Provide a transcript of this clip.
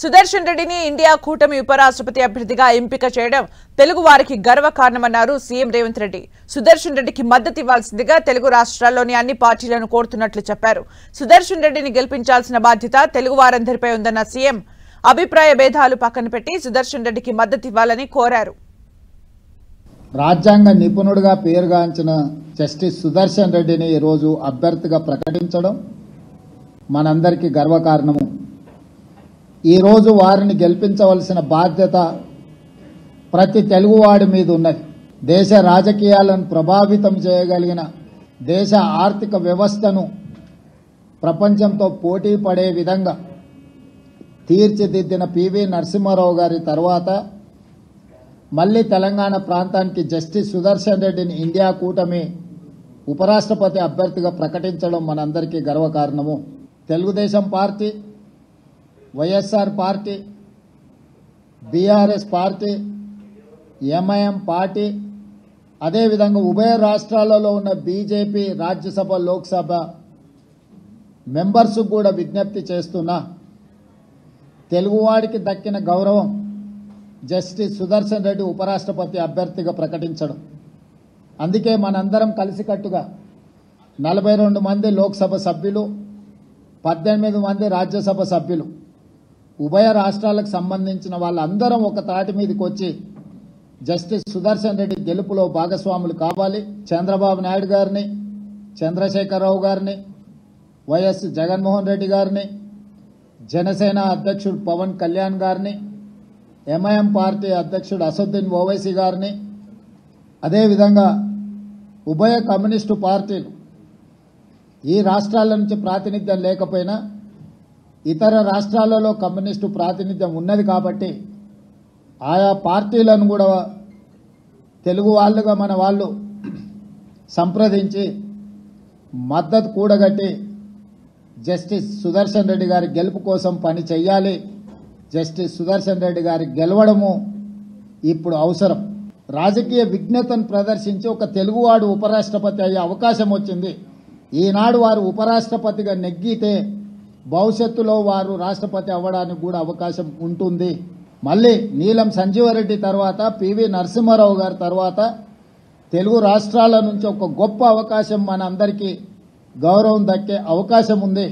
సుదర్శన్ రెడ్డిని ఇండియా కూటమి ఉపరాష్ట్రపతి అభ్యర్థిగా ఎంపిక చేయడం తెలుగు వారికి గర్వకారణమన్నారు సీఎం రేవంత్ రెడ్డి. సుదర్శన్ రెడ్డికి మద్దతు ఇవ్వాల్సిందిగా తెలుగు రాష్ట్రాల్లోని అన్ని పార్టీలను కోరుతున్నట్లు చెప్పారు. సుదర్శన్ రెడ్డిని గెలిపించాల్సిన బాధ్యత తెలుగు వారందరిపై ఉందన్న సీఎం అభిప్రాయ భేదాలు పక్కన పెట్టి సుదర్శన్ రెడ్డికి మద్దతు ఇవ్వాలని కోరారు. రాజ్యాంగ నిపుణుడిగా పేరుగాంచిన జస్టిస్ సుదర్శన్ రెడ్డిని ఈరోజు అభ్యర్థిగా ప్రకటించడం మనందరికీ గర్వకారణము. ఈరోజు వారిని గెలిపించవలసిన బాధ్యత ప్రతి తెలుగువాడి మీద ఉన్నది. దేశ రాజకీయాలను ప్రభావితం చేయగలిగిన, దేశ ఆర్థిక వ్యవస్థను ప్రపంచంతో పోటీ పడే విధంగా తీర్చిదిద్దిన పివి నరసింహారావు గారి తర్వాత మళ్ళీ తెలంగాణ ప్రాంతానికి జస్టిస్ సుదర్శన్ రెడ్డిని ఇండియా కూటమి ఉపరాష్ట్రపతి అభ్యర్థిగా ప్రకటించడం మనందరికీ గర్వకారణము. Telugu Desam party, YSR party, BRS party, MIM party, అదేవిధంగా ఉభయ రాష్ట్రాలలో ఉన్న బీజేపీ రాజ్యసభ, లోక్సభ మెంబర్స్ కూడా విజ్ఞప్తి చేస్తున్నా, తెలుగువాడికి దక్కిన గౌరవం జస్టిస్ సుదర్శన్ రెడ్డి ఉపరాష్ట్రపతి అభ్యర్థిగా ప్రకటించడం. అందుకే మనందరం కలిసికట్టుగా 42 మంది లోక్సభ సభ్యులు, 18 మంది రాజ్యసభ సభ్యులు, ఉభయ రాష్ట్రాలకు సంబంధించిన వాళ్ళందరం ఒక తాటి మీదకి వచ్చి జస్టిస్ సుదర్శన్ రెడ్డి గెలుపులో భాగస్వాములు కావాలి. చంద్రబాబు నాయుడు గారిని, చంద్రశేఖరరావు గారిని, వైఎస్ జగన్మోహన్ రెడ్డి గారిని, జనసేన అధ్యక్షుడు పవన్ కళ్యాణ్ గారిని, ఎంఐఎం పార్టీ అధ్యక్షుడు అసదుద్దీన్ ఓవైసీ గారిని, అదేవిధంగా ఉభయ కమ్యూనిస్టు పార్టీలు ఈ రాష్ట్రాల నుంచి ప్రాతినిధ్యం లేకపోయినా ఇతర రాష్ట్రాలలో కమ్యూనిస్టు ప్రాతినిధ్యం ఉన్నది కాబట్టి ఆయా పార్టీలను కూడా తెలుగు వాళ్ళుగా మన వాళ్ళు సంప్రదించి మద్దతు కూడగట్టి జస్టిస్ సుదర్శన్ రెడ్డి గారి గెలుపు కోసం పని చేయాలి. జస్టిస్ సుదర్శన్ రెడ్డి గారి గెలవడము ఇప్పుడు అవసరం. రాజకీయ విజ్ఞతను ప్రదర్శించి ఒక తెలుగువాడు ఉపరాష్ట్రపతి అయ్యే అవకాశం వచ్చింది. ఈనాడు వారు ఉపరాష్ట్రపతిగా నెగ్గితే భవిష్యత్తులో వారు రాష్ట్రపతి అవ్వడానికి కూడా అవకాశం ఉంటుంది. మళ్ళీ నీలం సంజీవరెడ్డి తర్వాత పివి నరసింహారావు గారి తర్వాత తెలుగు రాష్ట్రాల నుంచి ఒక గొప్ప అవకాశం మన అందరికీ గౌరవం దక్కే అవకాశం ఉంది.